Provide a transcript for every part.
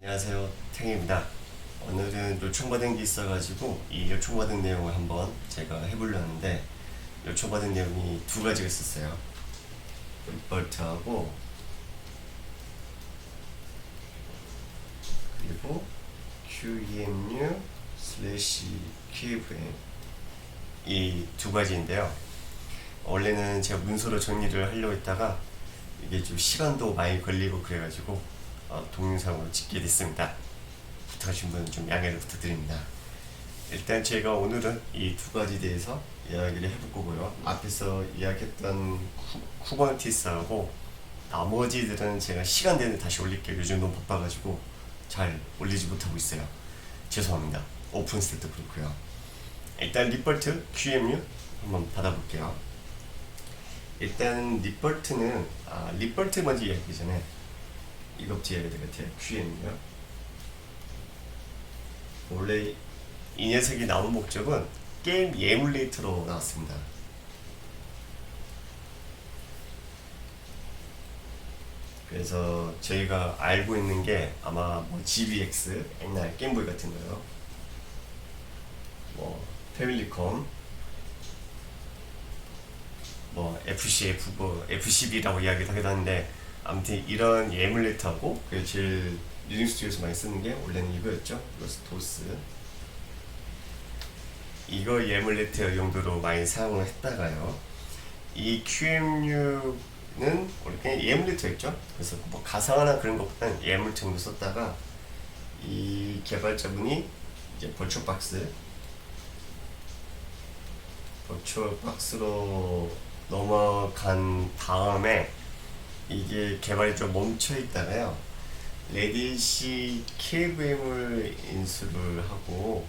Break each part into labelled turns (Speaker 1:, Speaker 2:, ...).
Speaker 1: 안녕하세요, 탱입니다. 오늘은 요청받은 게 있어가지고 이 요청받은 내용을 한번 제가 해보려 하는데, 요청받은 내용이 두 가지가 있었어요. 리버트하고 그리고 QEMU 슬래시 QFM, 이 두 가지인데요. 원래는 제가 문서로 정리를 하려고 했다가 이게 좀 시간도 많이 걸리고 그래가지고 동영상으로 찍게 됐습니다. 부탁하신 분 좀 양해를 부탁드립니다. 일단 제가 오늘은 이 두 가지 대해서 이야기를 해볼 거고요. 앞에서 이야기했던 쿠버네티스하고 나머지들은 제가 시간 되는 다시 올릴게요. 요즘 너무 바빠가지고 잘 올리지 못하고 있어요. 죄송합니다. 오픈스텝도 그렇고요. 일단 리버트 QEMU 한번 받아볼게요. 일단 리버트는 리버트 먼저 이야기하기 전에 이것부터 이야기해야 될 것 같아요. QEMU요. 원래 이 녀석이 나온 목적은 게임 에뮬레이터로 나왔습니다. 그래서 저희가 알고 있는 게 아마 뭐 GBX, 옛날 게임보이 같은 거요, 뭐 패밀리콤, 뭐 FCF, 뭐 FCB라고 이야기를 하기도 하는데, 아무튼 이런 에뮬레이터하고, 그 제일 리눅스 쪽에서 많이 쓰는 게 원래는 이거였죠. 로스토스. 이거 에뮬레이터 용도로 많이 사용을 했다가요, 이 QEMU는 원래 그냥 에뮬레이터였죠. 그래서 뭐 가상화나 그런 것보다는 에뮬레이터 정도 썼다가, 이 개발자분이 이제 버추얼박스로 넘어간 다음에 이게 개발이 좀 멈춰 있다가요, 레딧이 KVM을 인수를 하고요.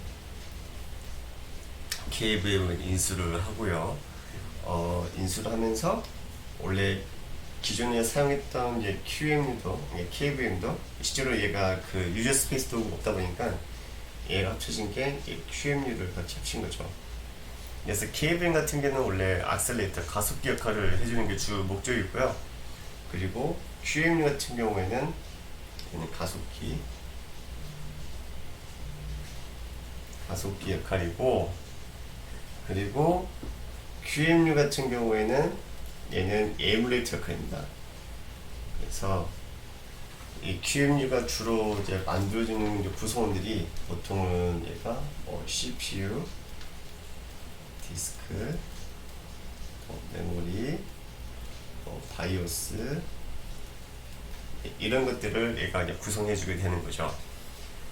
Speaker 1: 인수를 하면서 원래 기존에 사용했던 이제 QEMU도, KVM도 실제로 얘가 그 유저 스페이스도 없다 보니까 얘가 합쳐진 게 QEMU를 같이 합친 거죠. 그래서 KVM 같은 경우는 원래 악셀레이터, 가속기 역할을 해주는 게 주 목적이고요. 그리고 QEMU 같은 경우에는 얘는 가속기 역할이고, 그리고 QEMU 같은 경우에는 얘는 에뮬레이터 역할입니다. 그래서 이 QEMU가 주로 이제 만들어주는 이제 구성원들이 보통은 얘가 뭐 CPU, 디스크, 메모리, 바이오스, 이런 것들을 얘가 이제 구성해주게 되는 거죠.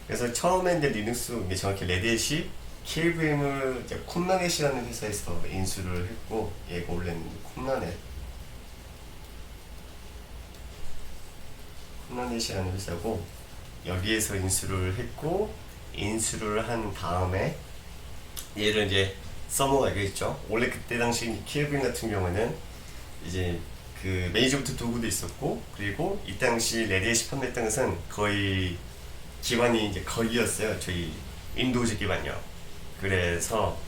Speaker 1: 그래서 처음에 이제 리눅스, 정확히 레딧이 KVM을 이제 콤라넷이라는 회사에서 인수를 했고, 얘가 원래는 콤라넷이라는 회사고, 여기에서 인수를 했고, 인수를 한 다음에 얘를 이제 써먹어야겠죠. 원래 그때 당시 KVM 같은 경우는 이제 그 매니저부터 도구도 있었고, 그리고 이 당시 레딧이 판매했던 것은 거의 기반이 이제 거기였어요. 저희 윈도우즈 기반이요. 그래서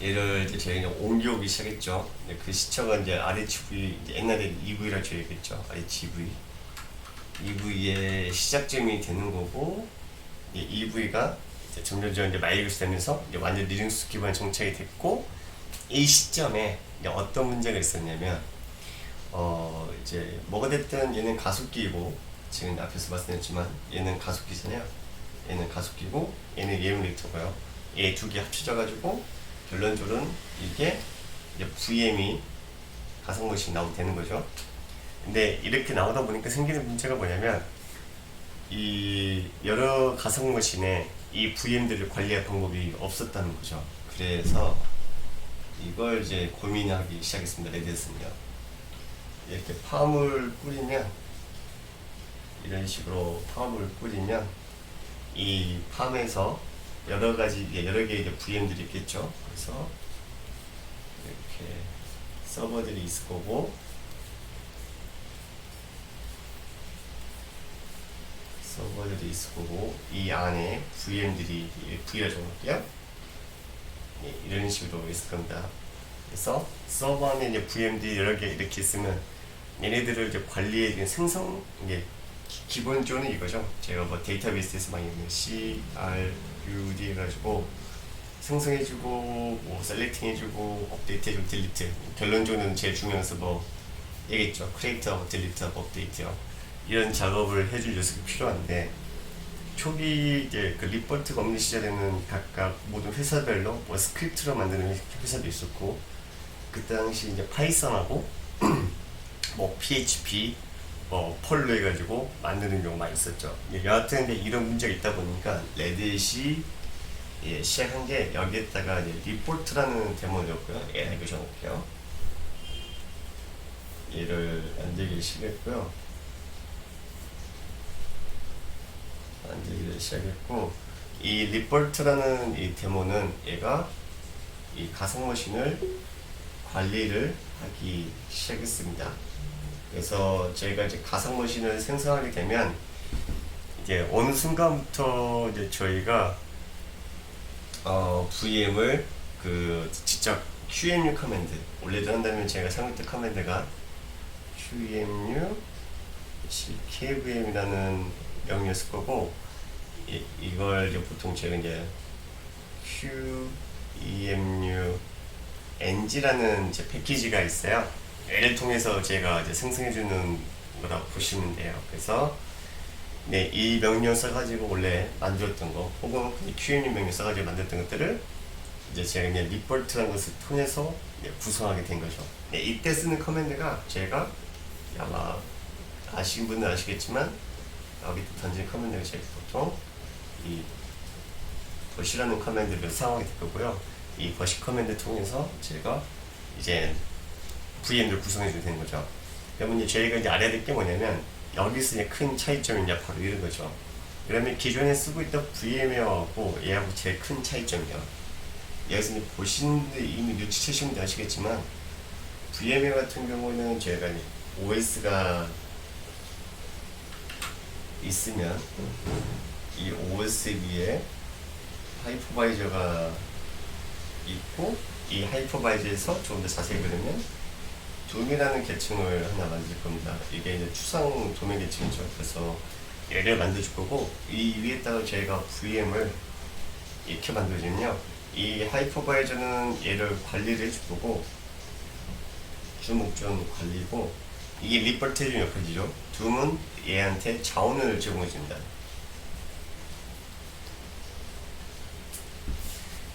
Speaker 1: 얘를 이제 저희는 옮겨오기 시작했죠. 그 시처가 이제 RHV, 이제 옛날에 EV라고 저희했겠죠. RHV. EV의 시작점이 되는 거고, EV가 점점점 이제 마이그레이션 되면서 이제 완전 리눅스 기반 정착이 됐고, 이 시점에 이제 어떤 문제가 있었냐면, 이제 뭐가 됐든 얘는 가속기이고, 지금 앞에서 말씀드렸지만 얘는 가속기잖아요. 얘는 가속기고 얘는 에뮬레이터고요. 얘 두 개 합쳐져가지고 결론적으로는 이게 이제 VM이 가상머신 나오게 되는 거죠. 근데 이렇게 나오다 보니까 생기는 문제가 뭐냐면, 이 여러 가상머신에 이 VM들을 관리할 방법이 없었다는 거죠. 그래서 이걸 이제 고민하기 시작했습니다. 레딧은요. 이렇게 팜을 뿌리면, 이런 식으로 팜을 뿌리면 이 팜에서 여러 개의 이제 VM들이 있겠죠. 그래서 이렇게 서버들이 있을 거고, 이 안에 VM들이, V라 적어놓을게요. 이런 식으로 있을 겁니다. 그래서 서버 안에 이제 VM들이 여러 개 이렇게 있으면 얘네들을 이제 관리해 주는 생성, 이게 기본적으로는 이거죠. 제가 뭐 데이터베이스에서 많이 있는 CRUD 해가지고 생성해주고 뭐 셀렉팅해주고 업데이트해주고 딜리트, 결론적으로는 제일 중요한 것은 뭐 얘겠죠. 크리에이트하고 딜리트하고 업데이트요. 이런 작업을 해줄 녀석이 필요한데, 초기 이제 그 리포트가 없는 시절에는 각각 모든 회사별로 뭐 스크립트로 만드는 회사도 있었고, 그 당시 이제 파이썬하고 뭐 PHP 뭐 펄로 해가지고 만드는 경우 많이 있었죠. 여하튼 이런 문제가 있다 보니까 레딧이 시작한 게, 여기에다가 이제 리포트라는 데모를 줬고요. 얘를 교셔놓을게요. 얘를 만들기 시작했고요. 만들기를 시작했고, 이 리포트라는 이 데모는 얘가 이 가상머신을 관리를 하기 시작했습니다. 그래서 저희가 이제 가상머신을 생성하게 되면 이제 어느 순간부터 이제 저희가 VM을 그 직접 QEMU 커맨드, 원래도 한다면 제가 사용했던 커맨드가 QEMU KVM이라는 명령이었을 거고, 이걸 이제 보통 제가 이제 QEMU NG라는 이제 패키지가 있어요. 얘를 통해서 제가 이제 생성해주는 거라고 보시면 돼요. 그래서 네, 이 명령 써가지고 원래 만들었던 거, 혹은 QEMU 명령 써가지고 만들었던 것들을 이제 제가 그냥 리포트라는 것을 통해서 구성하게 된 거죠. 네, 이때 쓰는 커맨드가, 제가 아마 아시는 분은 아시겠지만 여기 던진 커맨드가 제가 보통 이 버시라는 커맨드를 사용하게 될 거고요. 이 버시 커맨드 통해서 제가 이제 VM을 구성해 주게 되는 거죠. 여러분, 이제 저희가 이제 알아야 될 게 뭐냐면, 여기서 이제 큰 차이점이 이제 바로 이런 거죠. 그러면 기존에 쓰고 있던 VM웨어하고 얘하고 제일 큰 차이점이요. 여기서 이제 보시는데 이미 눈치채시는 분들 아시겠지만, VM웨어 같은 경우는 저희가 OS가 있으면 이 OS 위에 하이퍼바이저가 있고, 이 하이퍼바이저에서 조금 더 자세히 보면 도메이라는 계층을 하나 만들 겁니다. 이게 이제 추상 도메인 계층이죠. 그래서 얘를 만들어줄 거고, 이 위에다가 저희가 VM을 이렇게 만들어주면요, 이 하이퍼바이저는 얘를 관리를 해줄 거고, 주목전 관리고, 이게 리포트 해주는 역할이죠. 둠은 얘한테 자원을 제공해줍니다.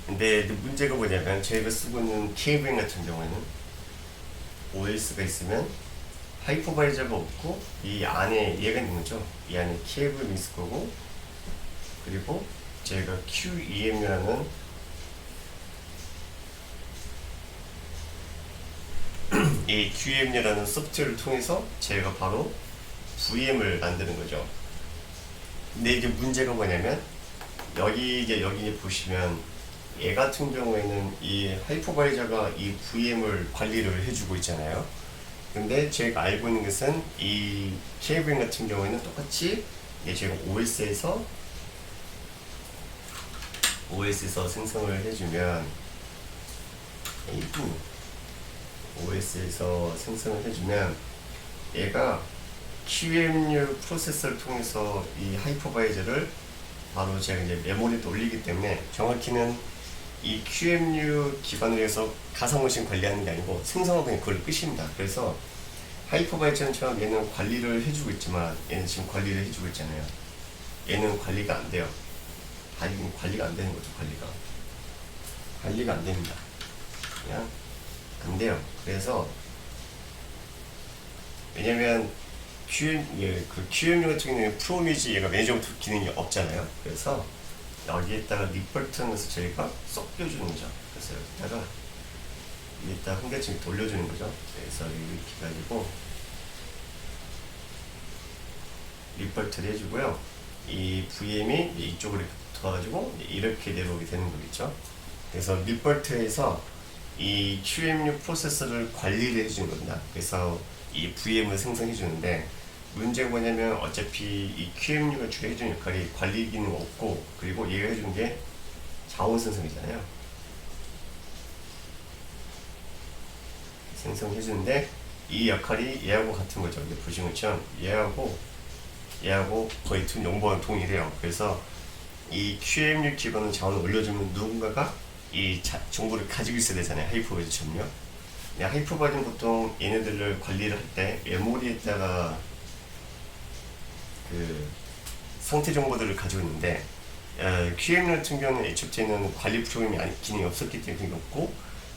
Speaker 1: 근데 문제가 뭐냐면, 저희가 쓰고 있는 KVM 같은 경우에는 OS가 있으면 하이퍼바이저가 없고, 이 안에 얘가 있는 거죠. 이 안에 KVM이 있을 거고, 그리고 저희가 QEM이라는 이 QEM이라는 소프트웨어를 통해서 제가 바로 VM을 만드는 거죠. 근데 이제 문제가 뭐냐면, 여기 이제 보시면 얘 같은 경우에는 이 하이퍼바이저가 이 VM을 관리를 해주고 있잖아요. 근데 제가 알고 있는 것은 이 KVM 같은 경우에는 똑같이 제가 OS에서 생성을 해주면, OS에서 생성을 해주면 얘가 QEMU 프로세서를 통해서 이 하이퍼바이저를 바로 제가 이제 메모리에 올리기 때문에, 정확히는 이 QEMU 기반으로 해서 가상머신 관리하는 게 아니고 생성하고 그냥 그걸 끝입니다. 그래서 하이퍼바이저처럼 얘는 관리를 해주고 있지만, 얘는 지금 관리를 해주고 있잖아요. 얘는 관리가 안 돼요. 관리가 안 되는 거죠. 관리가 안 됩니다. 그냥 안 돼요. 그래서 왜냐면 QEMU 같은 경우는 프로뮤지 얘가 매니저먼트 기능이 없잖아요. 그래서 여기에다가 리포트하는 것을 저희가 섞여주는 거죠. 그래서 여기에다가 한 개씩 돌려주는 거죠. 그래서 이렇게 가지고 리포트를 해주고요. 이 VM이 이쪽으로 붙어가지고 이렇게 내려오게 되는 거겠죠. 그래서 리포트에서 이 QEMU 프로세서를 관리를 해주는 겁니다. 그래서 이 VM을 생성해 주는데, 문제가 뭐냐면, 어차피 이 QEMU가 주로 해주는 역할이 관리 기능 없고, 그리고 얘가 해주는 게 자원 생성이잖아요. 생성해 주는데 이 역할이 얘하고 같은 거죠. 보시는 것처럼 얘하고 얘하고 거의 두 용법은 동일해요. 그래서 이 QEMU 기반의 자원을 올려주면 누군가가 이 정보를 가지고 있어야 되잖아요. 하이퍼바이저처럼요. 하이퍼바이저는 보통 얘네들을 관리를 할 때 메모리에다가 그 상태 정보들을 가지고 있는데 QEMU 같은 경우는 애초부터는 관리 프로그램이 기능이 없었기 때문에 그게 없고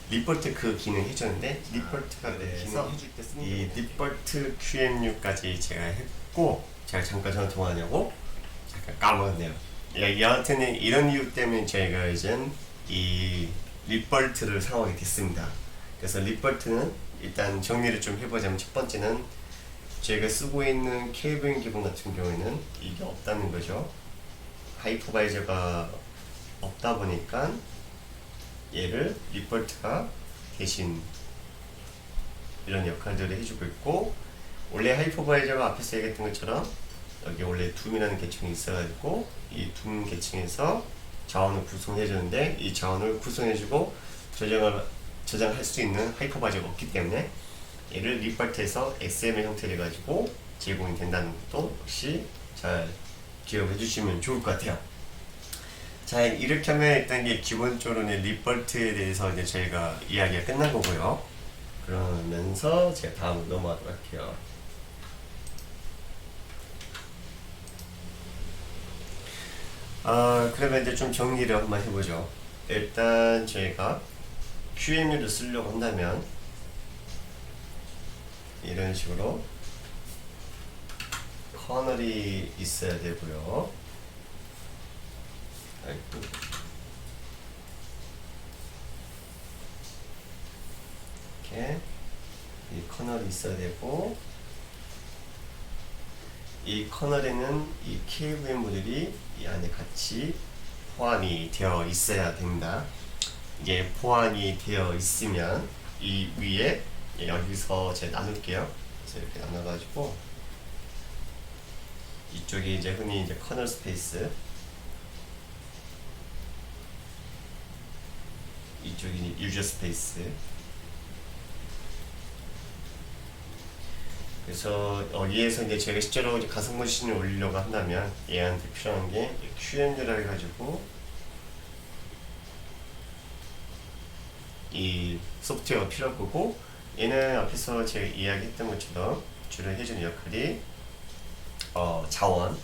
Speaker 1: 리버트 그 기능 해줬는데 리버트가 기능 해줄 때 쓰는 이 리버트 QEMU까지 제가 했고 제가 잠깐 전화 통화하냐고 잠깐 까먹었네요. 여하튼 이런 이유 때문에 저희가 이제 이 리버트를 사용하게 됐습니다. 그래서 리버트는 일단 정리를 좀 해보자면 첫 번째는 제가 쓰고 있는 KVM 기본 같은 경우에는 이게 없다는 거죠. 하이퍼바이저가 없다 보니까 얘를 리버트가 대신 이런 역할들을 해주고 있고, 원래 하이퍼바이저가 앞에서 얘기했던 것처럼 여기 원래 둠이라는 계층이 있어가지고 이 둠 계층에서 자원을 구성해주는데 이 자원을 구성해주고 저장할 수 있는 하이퍼바이저가 없기 때문에 얘를 리버트에서 XML 형태를 가지고 제공이 된다는 것도 역시 잘 기억해 주시면 좋을 것 같아요. 자, 이렇게 하면 일단 이게 기본적으로 리버트에 대해서 이제 저희가 이야기가 끝난 거고요. 그러면서 제가 다음으로 넘어가도록 할게요. 그러면 이제 좀 정리를 한번 해보죠. 일단 저희가 QEMU를 쓰려고 한다면 이런 식으로 커널이 있어야 되고요. 이렇게 이 커널이 있어야 되고, 이 커널에는 이 KVM들이 이 안에 같이 포함이 되어 있어야 됩니다. 이게 포함이 되어 있으면 이 위에 여기서 제가 나눌게요. 그래서 이렇게 나눠가지고 이쪽이 이제 흔히 이제 커널 스페이스, 이쪽이 유저 스페이스. 그래서 여기에서 이제 제가 실제로 이제 가상 머신을 올리려고 한다면 얘한테 필요한 게 QEMU라 해가지고 이 소프트웨어가 필요할 거고, 얘는 앞에서 제가 이야기했던 것처럼 주로 해주는 역할이 자원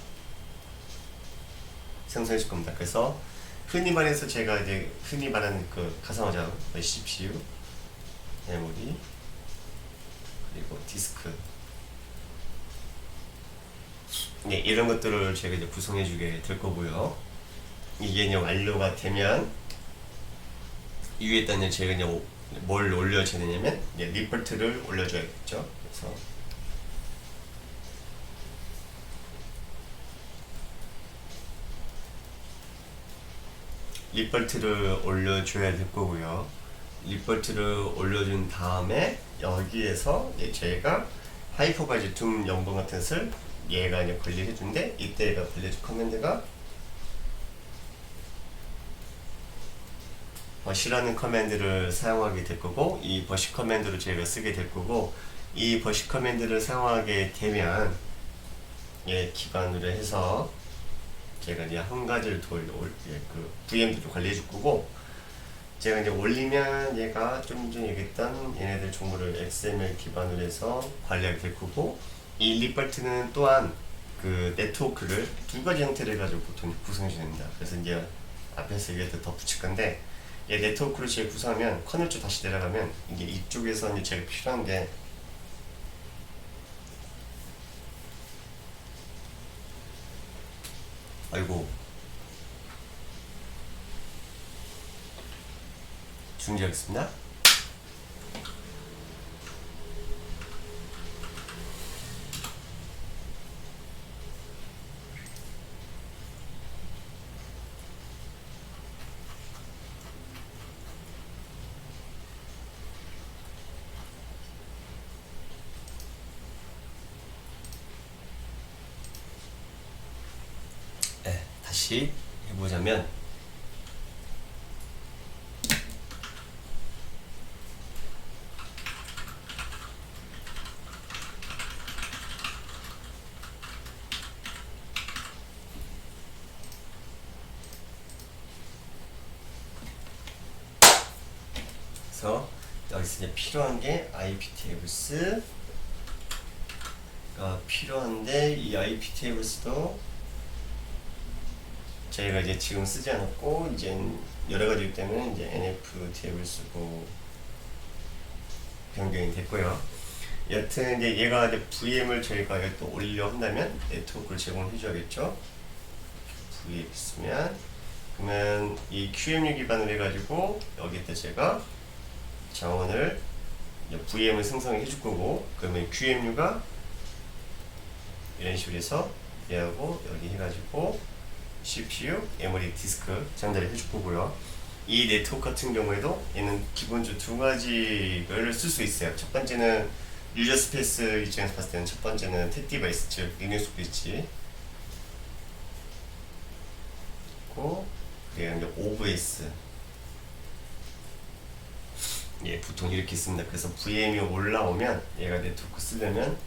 Speaker 1: 생성해 줄 겁니다. 그래서 흔히 말해서 제가 이제 흔히 말하는 그 가상화장, CPU, 메모리, 그리고 디스크, 네, 이런 것들을 제가 이제 구성해 주게 될 거고요. 이게 이제 완료가 되면 이 위에다 이제 제가 이제 뭘 올려줘야 되냐면 리버트를 올려줘야겠죠. 그래서 리버트를 올려줘야 될 거고요. 리버트를 올려준 다음에 여기에서 제가 하이퍼바이저 둠 연봉 같은 것을 얘가 이제 관리해 준데, 이때 얘가 관리해줄 커맨드가 버시라는 커맨드를 사용하게 될 거고, 이 버시 커맨드를 저희가 쓰게 될 거고, 이 버시 커맨드를 사용하게 되면 얘 기반으로 해서 제가 이제 한 가지를 더 그 VM도 관리해 줄 거고, 제가 이제 올리면 얘가 좀 전에 얘기했던 얘네들 정보를 XML 기반으로 해서 관리하게 될 거고, 이 리버트는 또한 그 네트워크를 두 가지 형태를 가지고 보통 구성해 줍니다. 그래서 이제 앞에서 얘기했던 더 붙일 건데, 얘 네트워크를 제가 구성하면 커널 쪽 다시 내려가면 이게 이쪽에서 이제 제가 필요한 게 아이고 중지하겠습니다. 네, 다시 해보자면 여기서 이제 필요한 게 IP 테이블스가 필요한데, 이 IP 테이블스도 저희가 이제 지금 쓰지 않았고, 이제 여러 가지 때문에 이제 NF 테이블 쓰고 변경이 됐고요. 여튼 이제 얘가 이제 VM을 저희가 또 올려 한다면 네트워크를 제공해 줘야겠죠. VM 있으면, 그러면 이 QEMU 기반으로 해가지고 여기다 제가 자원을 VM을 생성해 줄 거고, 그러면 QEMU가 이런 식으로 해서 얘하고 여기 해가지고 CPU, 메모리, 디스크 전달을 해줄 거고요. 이 네트워크 같은 경우에도 얘는 기본적으로 두 가지를 쓸 수 있어요. 첫 번째는 유저 스페이스 입장에서 봤을 때는 첫 번째는 탭 디바이스, 즉 리눅스 브릿지, 그리고 이제 OVS. 예, 보통 이렇게 있습니다. 그래서 VM이 올라오면 얘가 네트워크 쓰려면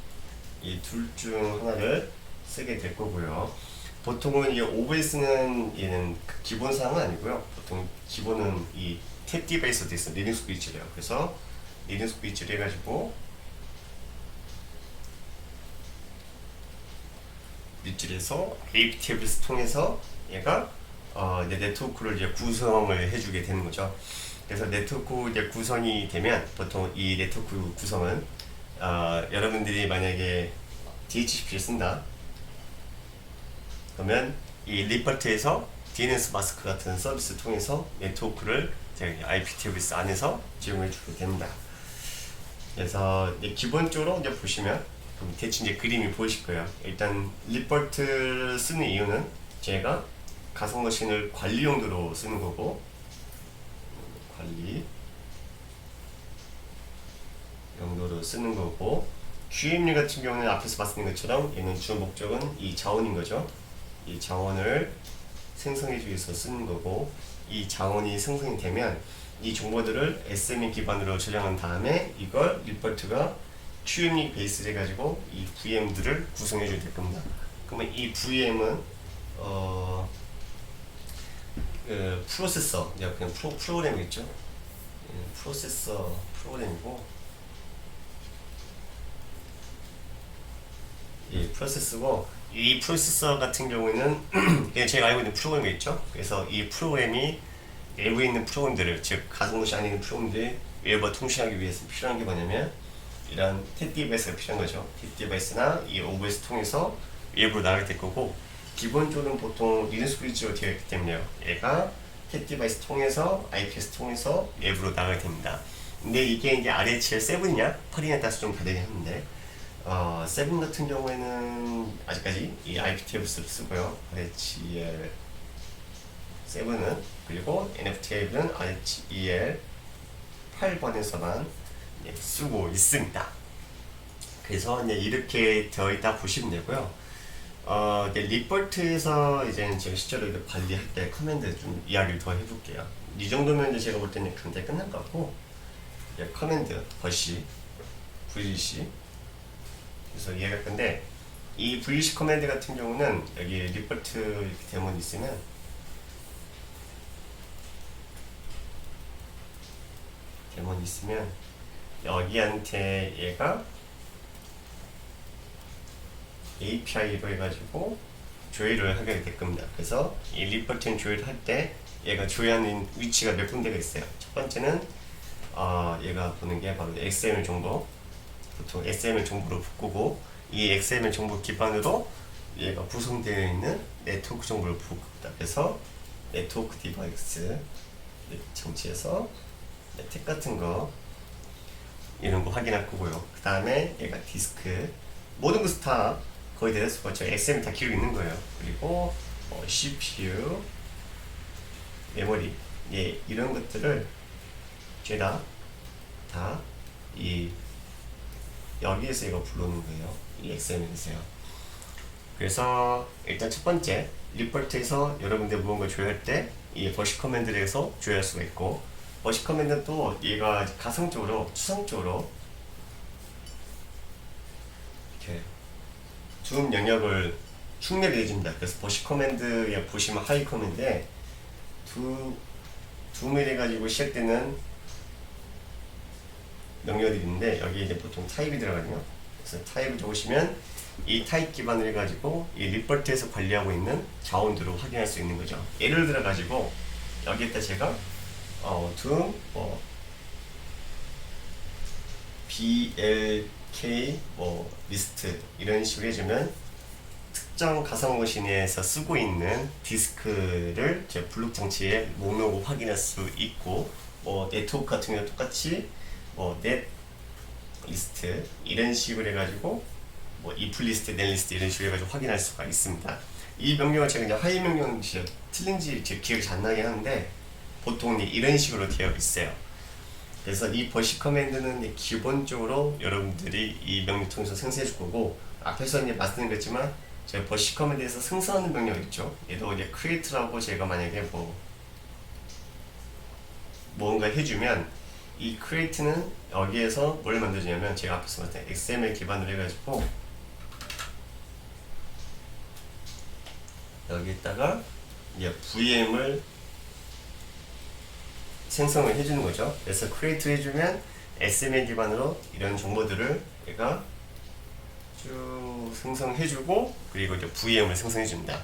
Speaker 1: 이 둘 중 하나를 쓰게 될 거고요. 보통은 이 OVS는 얘는 기본 사항은 아니고요. 보통 기본은 이 탭 디바이스도 있어요. 리눅스 브릿지래요. 그래서 리눅스 브릿지를 해가지고 밑줄에서 AP 테이블스 통해서 얘가 이제 네트워크를 이제 구성을 해주게 되는 거죠. 그래서 네트워크 이제 구성이 되면 보통 이 네트워크 구성은 여러분들이 만약에 DHCP를 쓴다. 그러면 이 리퍼트에서 DNS 마스크 같은 서비스 통해서 네트워크를 제가 IP 테이블스 안에서 제공해 주게 됩니다. 그래서 이제 기본적으로 이제 보시면 대충 이제 그림이 보이실 거예요. 일단 리퍼트 쓰는 이유는 제가 가상 머신을 관리 용도로 쓰는 거고, 관리 용도로 쓰는 거고, QEMU 같은 경우는 앞에서 봤던 것처럼 얘는 주 목적은 이 자원인 거죠. 이 자원을 생성해 주기 위해서 쓰는 거고, 이 자원이 생성이 되면 이 정보들을 SME 기반으로 저장한 다음에 이걸 리퍼트가 QEMU 베이스를 해가지고 이 VM들을 구성해 줘야 될 겁니다. 그러면 이 VM은 프로세서, 그냥 프로그램이겠죠. 프로세서 프로그램이고, 이 프로세서고, 이 프로세서 같은 경우에는 제가 알고 있는 프로그램이 있죠. 그래서 이 프로그램이 내부에 있는 프로그램들을, 즉 가상도시 안에 있는 프로그램들이 외부와 통신하기 위해서 필요한 게 뭐냐면 이런 탭 디바이스가 필요한 거죠. 탭 디바이스나 이 OS 통해서 외부로 나가게 될 거고, 기본적으로는 보통 리눅스 브릿지로 되어 있기 때문에요. 얘가 탭 디바이스 통해서 IPS 통해서 외부로 나가게 됩니다. 근데 이게 이제 RHEL7이냐 8이냐에 따라서 좀 다르긴 하는데, 7 같은 경우에는 아직까지 이 IP 테이블스를 쓰고요. RHEL 7은, 그리고 NF 테이블은 RHEL 8번에서만 쓰고 있습니다. 그래서 이제 이렇게 되어 있다 보시면 되고요. 이제 리포트에서 이제 제가 실제로 관리할 때 커맨드 좀 이야기를 더 해볼게요. 이 정도면 이제 제가 볼 때는 굉장히 끝난 것 같고, 이제 커맨드 버시 VC, 그래서 이해할 건데, 이 VC 커맨드 같은 경우는 여기 리포트 이렇게 데모는 있으면 여기한테 얘가 API로 해가지고 조회를 하게 될 겁니다. 그래서 이 리포트는 조회를 할 때 얘가 조회하는 위치가 몇 군데가 있어요. 첫 번째는 얘가 보는 게 바로 XML 정보, 보통 XML 정보를 바꾸고, 이 XML 정보 기반으로 얘가 구성되어 있는 네트워크 정보를 바꿉니다. 그래서 네트워크 디바이스 정치에서 탭 같은 거 이런 거 확인할 거고요. 그 다음에 얘가 디스크, 모든 것을 다 거의 대해서 저 XML 다 기록이 있는 거예요. 그리고 CPU, 메모리, 이런 것들을 죄다 다 여기에서 이거 불러오는 거예요. 이 XML에서요. 그래서 일단 첫 번째 리포트에서 여러분들 무언가 조회할 때 이 버시 커맨드를 해서 조회할 수가 있고, 버시 커맨드는 또 얘가 가상적으로, 추상적으로 이렇게 줌 영역을 흉내를 내줍니다. 그래서 버시 커맨드에 보시면 하이 커맨드에 줌을 해가지고 시작되는 명령어들이 있는데 여기 이제 보통 타입이 들어가거든요. 그래서 타입을 적으시면 이 타입 기반으로 해가지고 이 리퍼트에서 관리하고 있는 자원들을 확인할 수 있는 거죠. 예를 들어 가지고 여기에다 제가 tum blk 리스트 이런 식으로 해주면 특정 가상머신에서 쓰고 있는 디스크를 제 블록 장치에 목록을 확인할 수 있고, 네트워크 같은 경우 똑같이 넷 리스트 이런 식으로 해가지고 if 리스트, 넷 리스트 이런 식으로 해가지고 확인할 수가 있습니다. 이 명령을 제가 이제 하이 명령 틀린지 제 기억이 잘 안 나긴 하는데 보통 이런 식으로 되어 있어요. 그래서 이 버시 커맨드는 기본적으로 여러분들이 이 명령 통해서 생성해 줄 거고, 앞에서 이제 말씀드렸지만 제가 버시 커맨드에서 생성하는 명령 있죠. 얘도 이제 create라고 제가 만약에 뭔가 해주면 이 create는 여기에서 뭘 만들어주냐면 제가 앞에서 말했던 XML 기반으로 해가지고 여기다가 이제 VM을 생성을 해주는 거죠. 그래서 create 해주면 XML 기반으로 이런 정보들을 얘가 쭉 생성해주고, 그리고 이제 VM을 생성해줍니다.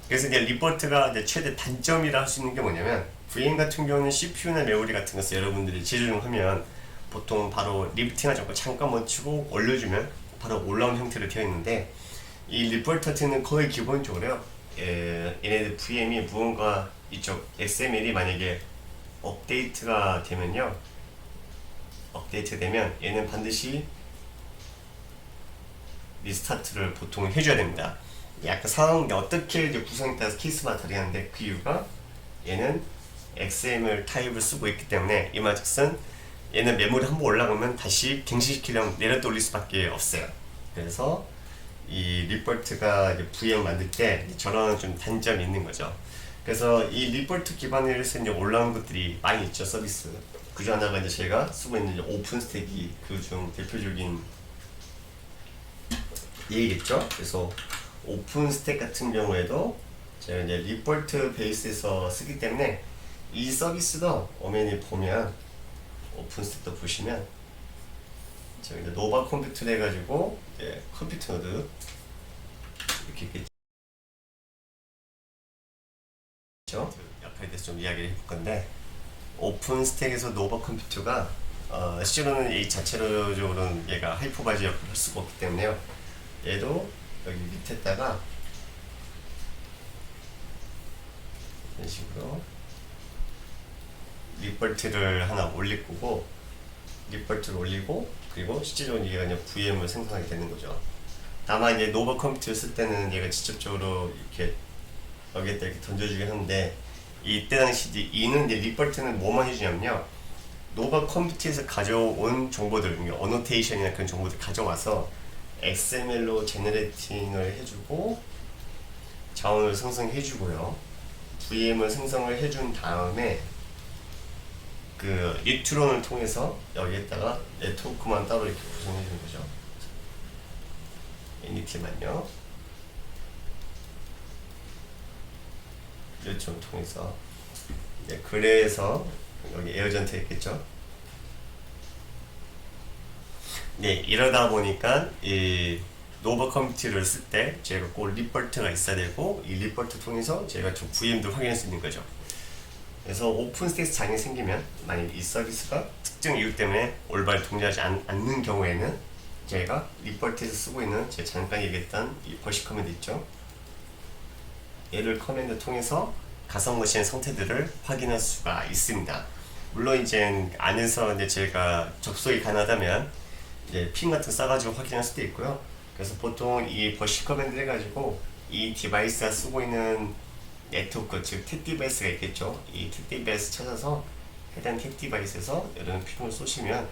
Speaker 1: 그래서 이제 리포트가 이제 최대 단점이라 할 수 있는 게 뭐냐면, VM 같은 경우는 CPU나 메모리 같은 것을 여러분들이 재조정하면 보통 바로 리프팅하지 않고 잠깐 멈추고 올려주면 바로 올라온 형태로 되어 있는데, 이 리포트 같은 거의 기본적으로요, 얘네들 VM이 무언가 이쪽 XML이 만약에 업데이트가 되면요, 얘는 반드시 리스타트를 보통 해줘야 됩니다. 약간 상황이 어떻게 이제 구성에 따라서 케이스마다 다르는데, 그 이유가 얘는 XML 타입을 쓰고 있기 때문에, 이 말즉슨 얘는 메모리 한번 올라가면 다시 갱신시키려면 내려다 올릴 수밖에 없어요. 그래서 이 리포트가 이제 VM 만들 때 저런 좀 단점이 있는 거죠. 그래서 이 리포트 기반으로 해서 이제 올라온 것들이 많이 있죠, 서비스. 그 중 하나가 이제 제가 쓰고 있는 오픈 스택이 그 중 대표적인 얘기겠죠. 그래서 오픈 스택 같은 경우에도 제가 이제 리포트 베이스에서 쓰기 때문에 이 서비스도 어머니 보면 오픈 스택도 보시면 제가 이제 노바 컴퓨터를 해가지고 이제 컴퓨터 노드 이렇게 있겠죠. 옆에 대해서 좀 이야기를 해볼 건데, 오픈 스택에서 노바 컴퓨터가 실제로는 이 자체로는 얘가 하이퍼바이저 역할을 할 수가 없기 때문에요. 얘도 여기 밑에다가 이런 식으로 리포트를 하나 올릴 거고, 리포트를 올리고, 그리고 실제로는 얘가 그냥 VM을 생성하게 되는 거죠. 다만 이제 노바 컴퓨터를 쓸 때는 얘가 직접적으로 이렇게 여기에다 이렇게 던져주긴 하는데, 이때 당시 이는 이제 리포트는 뭐만 해주냐면요, 노바 컴퓨터에서 가져온 정보들, 어노테이션이나 그런 정보들 가져와서 XML로 제너레이팅을 해주고 자원을 생성해주고요, VM을 생성을 해준 다음에 그 뉴트론을 통해서 여기에다가 네트워크만 따로 이렇게 구성해 주는 거죠. NET만요. 뉴트론 통해서. 네, 그래서 여기 에어전트 있겠죠. 네, 이러다 보니까 이 노바 컴퓨터를 쓸 때 제가 꼭 리포트가 있어야 되고, 이 리포트 통해서 제가 좀 VM도 확인할 수 있는 거죠. 그래서 오픈 스택스 장애 생기면 만약 이 서비스가 특정 이유 때문에 올바로 동작하지 않는 경우에는 제가 리포트에서 쓰고 있는 제가 잠깐 얘기했던 이 버시 커맨드 있죠. 얘를 커맨드 통해서 가상머신의 상태들을 확인할 수가 있습니다. 물론 이제 안에서 이제 제가 접속이 가능하다면 이제 핀 같은 거 싸가지고 확인할 수도 있고요. 그래서 보통 이 버시 커맨드 해가지고 이 디바이스가 쓰고 있는 네트워크, 즉 탭 디바이스가 있겠죠. 이 탭 디바이스 찾아서 해당 탭 디바이스에서 여러분 핀을 쏘시면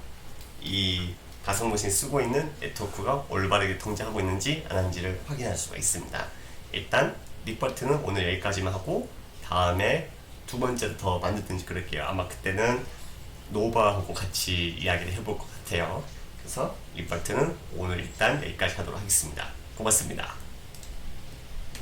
Speaker 1: 이 가상머신이 쓰고 있는 네트워크가 올바르게 동작하고 있는지 안 하는지를 확인할 수가 있습니다. 일단 리포트는 오늘 여기까지만 하고, 다음에 두 번째도 더 만들든지 그럴게요. 아마 그때는 노바하고 같이 이야기를 해볼 것 같아요. 그래서 리포트는 오늘 일단 여기까지 하도록 하겠습니다. 고맙습니다.